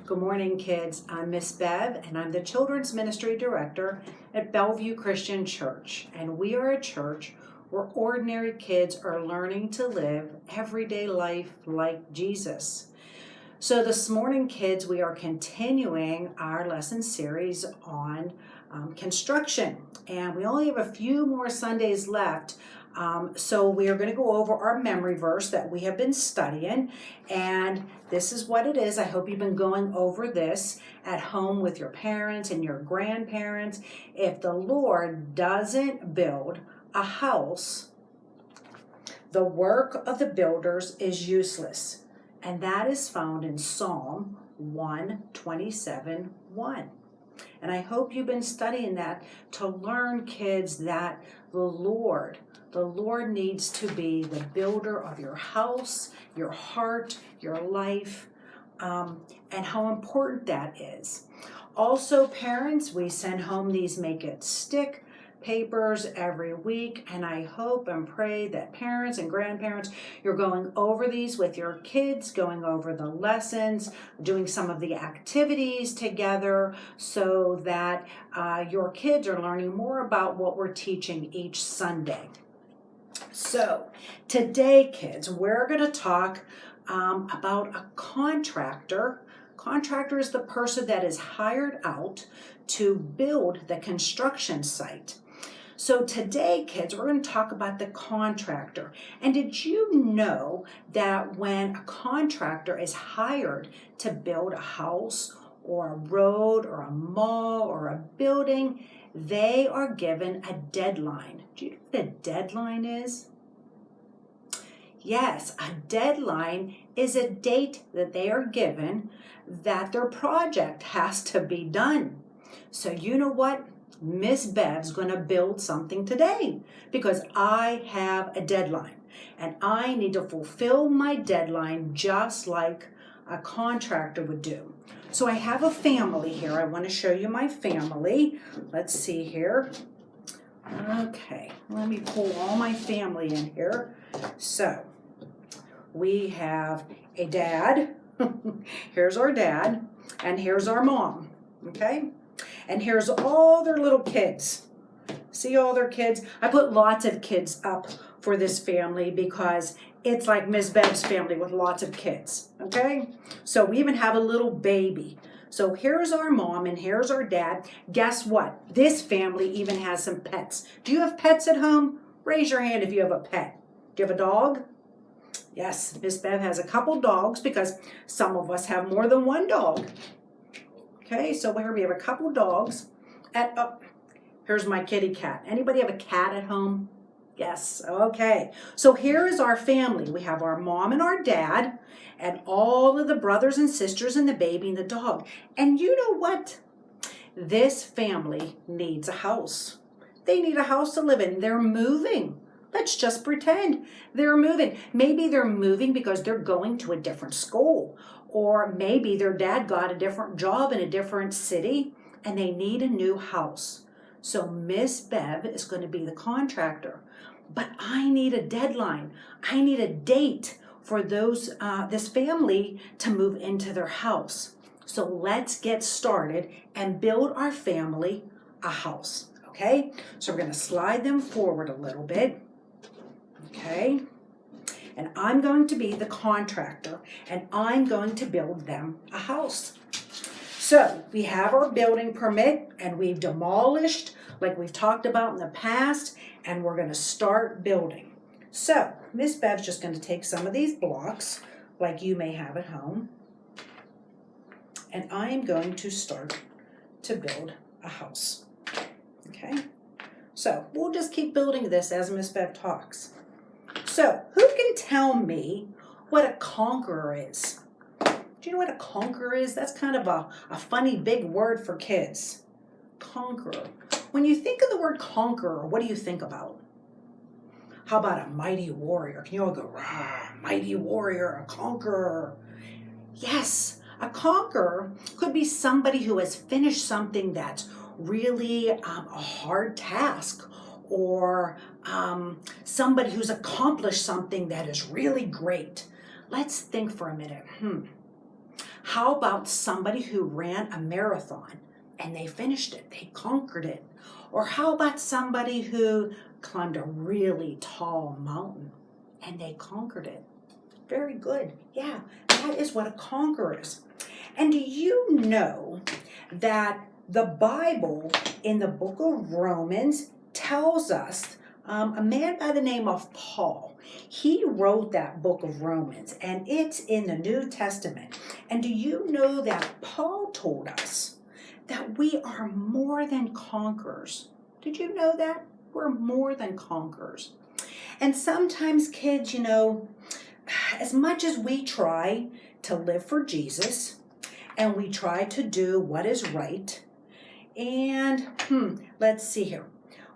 Good morning, kids. I'm Miss Bev, and I'm the Children's Ministry Director at Bellevue Christian Church. And we are a church where ordinary kids are learning to live everyday life like Jesus. So this morning, kids, we are continuing our lesson series on construction. And we only have a few more Sundays left. So we are going to go over our memory verse that we have been studying, and this is what it is. I hope you've been going over this at home with your parents and your grandparents. If the Lord doesn't build a house, the work of the builders is useless, and that is found in Psalm 127:1. And I hope you've been studying that to learn, kids, that the Lord needs to be the builder of your house, your heart, your life, and how important that is. Also, parents, we send home these Make It Stick papers every week, and I hope and pray that parents and grandparents, you're going over these with your kids, going over the lessons, doing some of the activities together so that your kids are learning more about what we're teaching each Sunday. So today, kids, we're going to talk about a contractor. Contractor is the person that is hired out to build the construction site. So today, kids, we're going to talk about the contractor. And did you know that when a contractor is hired to build a house or a road or a mall or a building, they are given a deadline? Do you know what a deadline is? Yes, a deadline is a date that they are given that their project has to be done. So you know what? Miss Bev's going to build something today because I have a deadline and I need to fulfill my deadline just like a contractor would do. So I have a family here. I want to show you my family. Let's see here. Okay, let me pull all my family in here. So we have a dad. Here's our dad, and here's our mom. Okay? And here's all their little kids. See all their kids? I put lots of kids up for this family because it's like Miss Bev's family with lots of kids. Okay? So we even have a little baby. So here's our mom and here's our dad. Guess what? This family even has some pets. Do you have pets at home? Raise your hand if you have a pet. Do you have a dog? Yes, Miss Bev has a couple dogs because some of us have more than one dog. Okay, so here we have a couple dogs. Here's my kitty cat. Anybody have a cat at home? Yes, okay. So here is our family. We have our mom and our dad and all of the brothers and sisters and the baby and the dog. And you know what? This family needs a house. They need a house to live in. They're moving. Let's just pretend they're moving. Maybe they're moving because they're going to a different school. Or maybe their dad got a different job in a different city and they need a new house. So Miss Bev is going to be the contractor. But I need a deadline. I need a date for this family to move into their house. So let's get started and build our family a house. Okay? So we're going to slide them forward a little bit. Okay? And I'm going to be the contractor, and I'm going to build them a house. So we have our building permit, and we've demolished, like we've talked about in the past, and we're going to start building. So Miss Bev's just going to take some of these blocks, like you may have at home, and I'm going to start to build a house. Okay? So we'll just keep building this as Miss Bev talks. So, who can tell me what a conqueror is? Do you know what a conqueror is? That's kind of a funny big word for kids. Conqueror. When you think of the word conqueror, what do you think about? How about a mighty warrior? Can you all go, rah, mighty warrior, a conqueror? Yes, a conqueror could be somebody who has finished something that's really a hard task, or somebody who's accomplished something that is really great. Let's think for a minute. How about somebody who ran a marathon and they finished it, they conquered it? Or how about somebody who climbed a really tall mountain and they conquered it? Very good. Yeah, that is what a conqueror is. And do you know that the Bible in the book of Romans tells us a man by the name of Paul, he wrote that book of Romans, and it's in the New Testament. And do you know that Paul told us that we are more than conquerors? Did you know that? We're more than conquerors. And sometimes kids, you know, as much as we try to live for Jesus and we try to do what is right, and let's see here,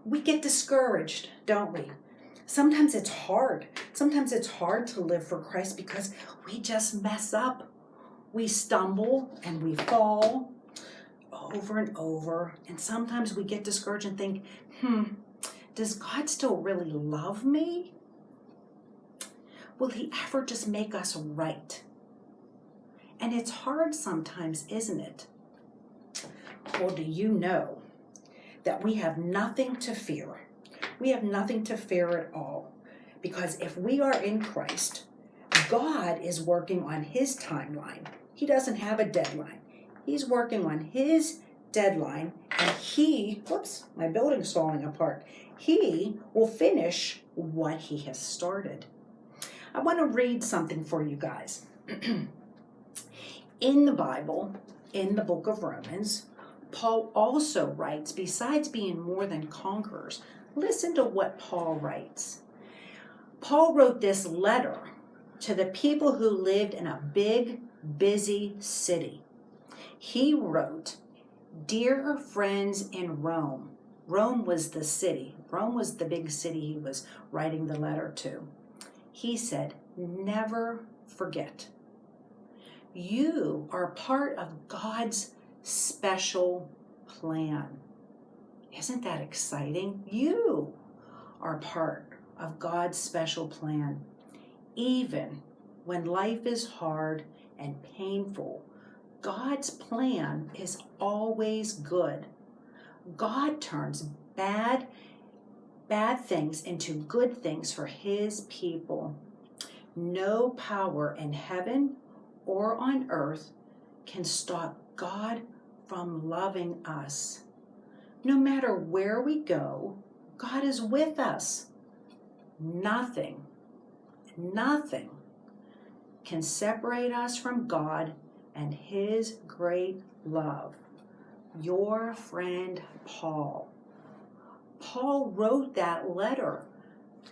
we get discouraged, don't we? Sometimes it's hard. Sometimes it's hard to live for Christ because we just mess up. We stumble and we fall over and over. And sometimes we get discouraged and think, does God still really love me? Will he ever just make us right? And it's hard sometimes, isn't it? Well, do you know that we have nothing to fear? We have nothing to fear at all. Because if we are in Christ, God is working on his timeline. He doesn't have a deadline. He's working on his deadline, and whoops, my building's falling apart. He will finish what he has started. I want to read something for you guys. In the Bible, in the book of Romans, Paul also writes, besides being more than conquerors, listen to what Paul writes. Paul wrote this letter to the people who lived in a big, busy city. He wrote, "Dear friends in Rome." Rome was the city. Rome was the big city he was writing the letter to. He said, "Never forget. You are part of God's special plan." Isn't that exciting? You are part of God's special plan. Even when life is hard and painful, God's plan is always good. God turns bad things into good things for his people. No power in heaven or on earth can stop God from loving us. No matter where we go, God is with us. Nothing can separate us from God and his great love. Your friend Paul. Paul wrote that letter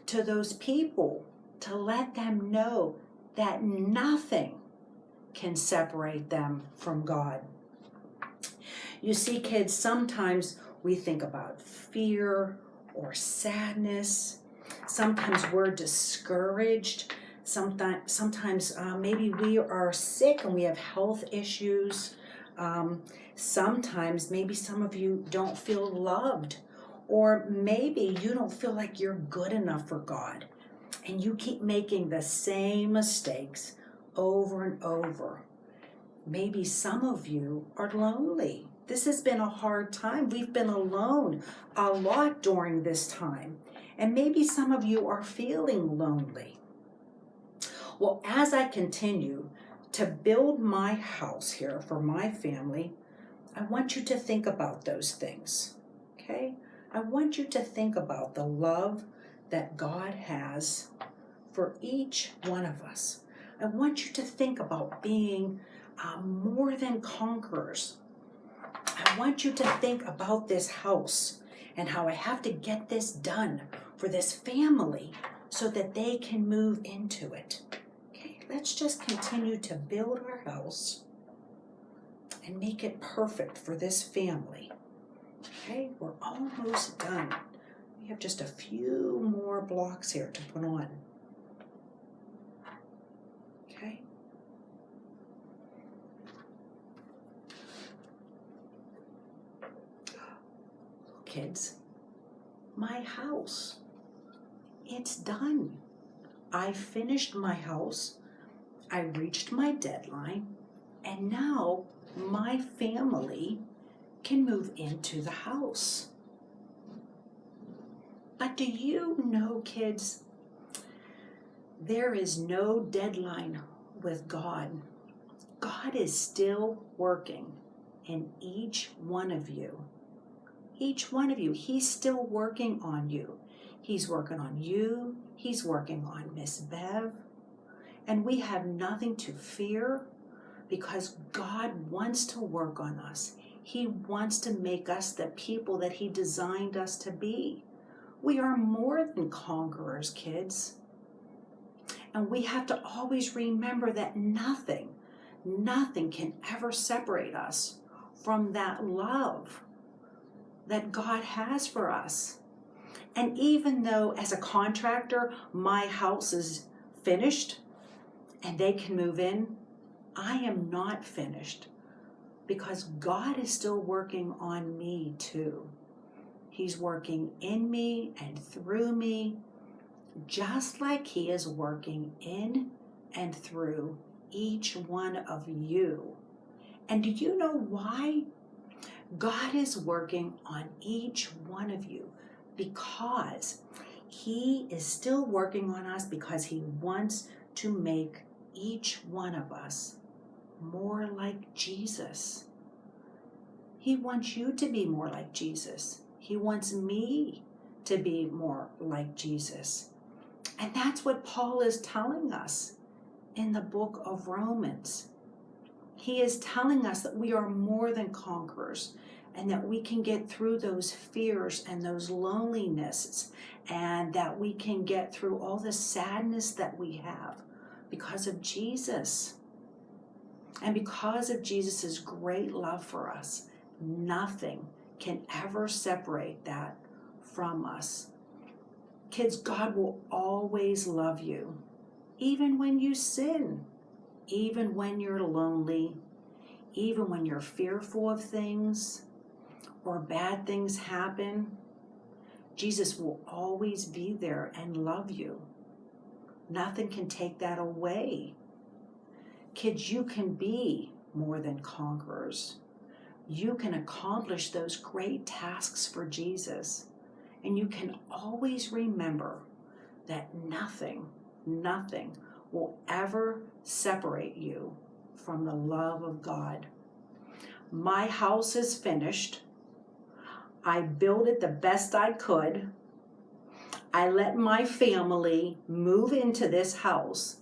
to those people to let them know that nothing can separate them from God. You see, kids, sometimes we think about fear or sadness. Sometimes we're discouraged. Sometimes maybe we are sick and we have health issues. Sometimes maybe some of you don't feel loved, or maybe you don't feel like you're good enough for God, and you keep making the same mistakes over and over. Maybe some of you are lonely. This has been a hard time. We've been alone a lot during this time. And maybe some of you are feeling lonely. Well, as I continue to build my house here for my family, I want you to think about those things, okay? I want you to think about the love that God has for each one of us. I want you to think about being more than conquerors. I want you to think about this house and how I have to get this done for this family so that they can move into it. Okay, let's just continue to build our house and make it perfect for this family. Okay, we're almost done. We have just a few more blocks here to put on. Okay. Kids, my house, it's done. I finished my house. I reached my deadline, And now my family can move into the house. But do you know, kids, there is no deadline with God. God is still working in each one of you. Each one of you, He's still working on you. He's working on you. He's working on Miss Bev. And we have nothing to fear because God wants to work on us. He wants to make us the people that He designed us to be. We are more than conquerors, kids. And we have to always remember that nothing can ever separate us from that love that God has for us. And even though as a contractor, my house is finished and they can move in, I am not finished because God is still working on me too. He's working in me and through me, just like He is working in and through each one of you. And do you know why? God is working on each one of you because He is still working on us because He wants to make each one of us more like Jesus. He wants you to be more like Jesus. He wants me to be more like Jesus. And that's what Paul is telling us in the book of Romans. He is telling us that we are more than conquerors and that we can get through those fears and those lonelinesses and that we can get through all the sadness that we have because of Jesus. And because of Jesus' great love for us, nothing can ever separate that from us. Kids, God will always love you, even when you sin, even when you're lonely, even when you're fearful of things or bad things happen. Jesus will always be there and love you. Nothing can take that away. Kids, you can be more than conquerors. You can accomplish those great tasks for Jesus. And you can always remember that nothing will ever separate you from the love of God. My house is finished. I built it the best I could. I let my family move into this house.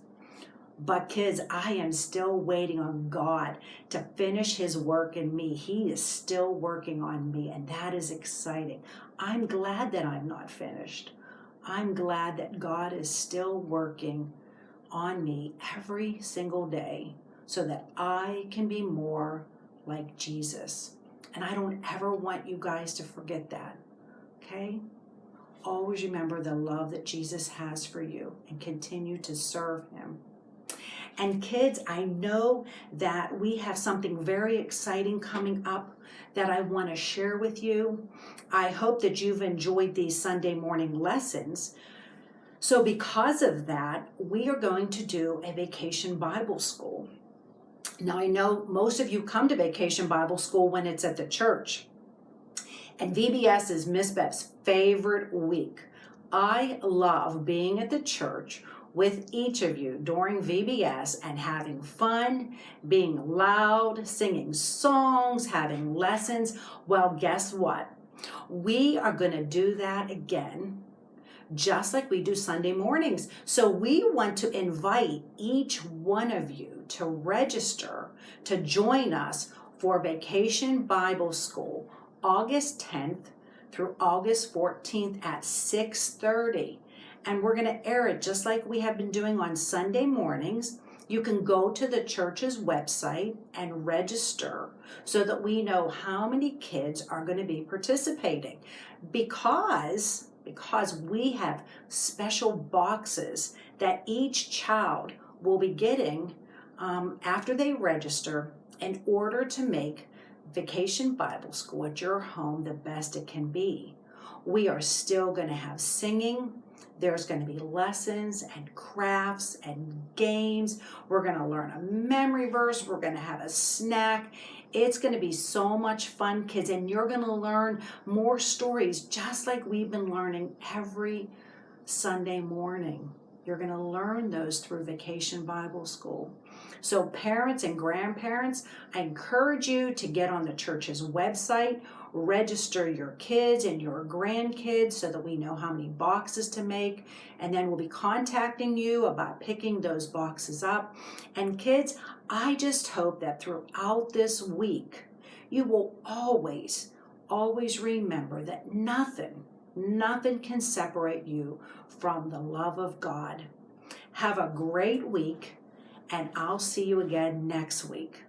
But kids, I am still waiting on God to finish His work in me. He is still working on me, and that is exciting. I'm glad that I'm not finished. I'm glad that God is still working on me every single day so that I can be more like Jesus. And I don't ever want you guys to forget that, okay? Always remember the love that Jesus has for you and continue to serve Him. And kids, I know that we have something very exciting coming up that I want to share with you. I hope that you've enjoyed these Sunday morning lessons. So because of that, we are going to do a Vacation Bible School. Now, I know most of you come to Vacation Bible School when it's at the church. And VBS is Miss Bev's favorite week. I love being at the church with each of you during VBS and having fun, being loud, singing songs, having lessons. Well, guess what? We are going to do that again, just like we do Sunday mornings. So we want to invite each one of you to register to join us for Vacation Bible School, August 10th through August 14th at 6:30. And we're going to air it just like we have been doing on Sunday mornings. You can go to the church's website and register so that we know how many kids are going to be participating. Because we have special boxes that each child will be getting after they register in order to make Vacation Bible School at your home the best it can be. We are still going to have singing. There's going to be lessons and crafts and games. We're going to learn a memory verse. We're going to have a snack. It's going to be so much fun, kids, and you're going to learn more stories just like we've been learning every Sunday morning. You're going to learn those through Vacation Bible School. So parents and grandparents, I encourage you to get on the church's website, register your kids and your grandkids so that we know how many boxes to make, and then we'll be contacting you about picking those boxes up. And kids, I just hope that throughout this week, you will always remember that nothing can separate you from the love of God. Have a great week, and I'll see you again next week.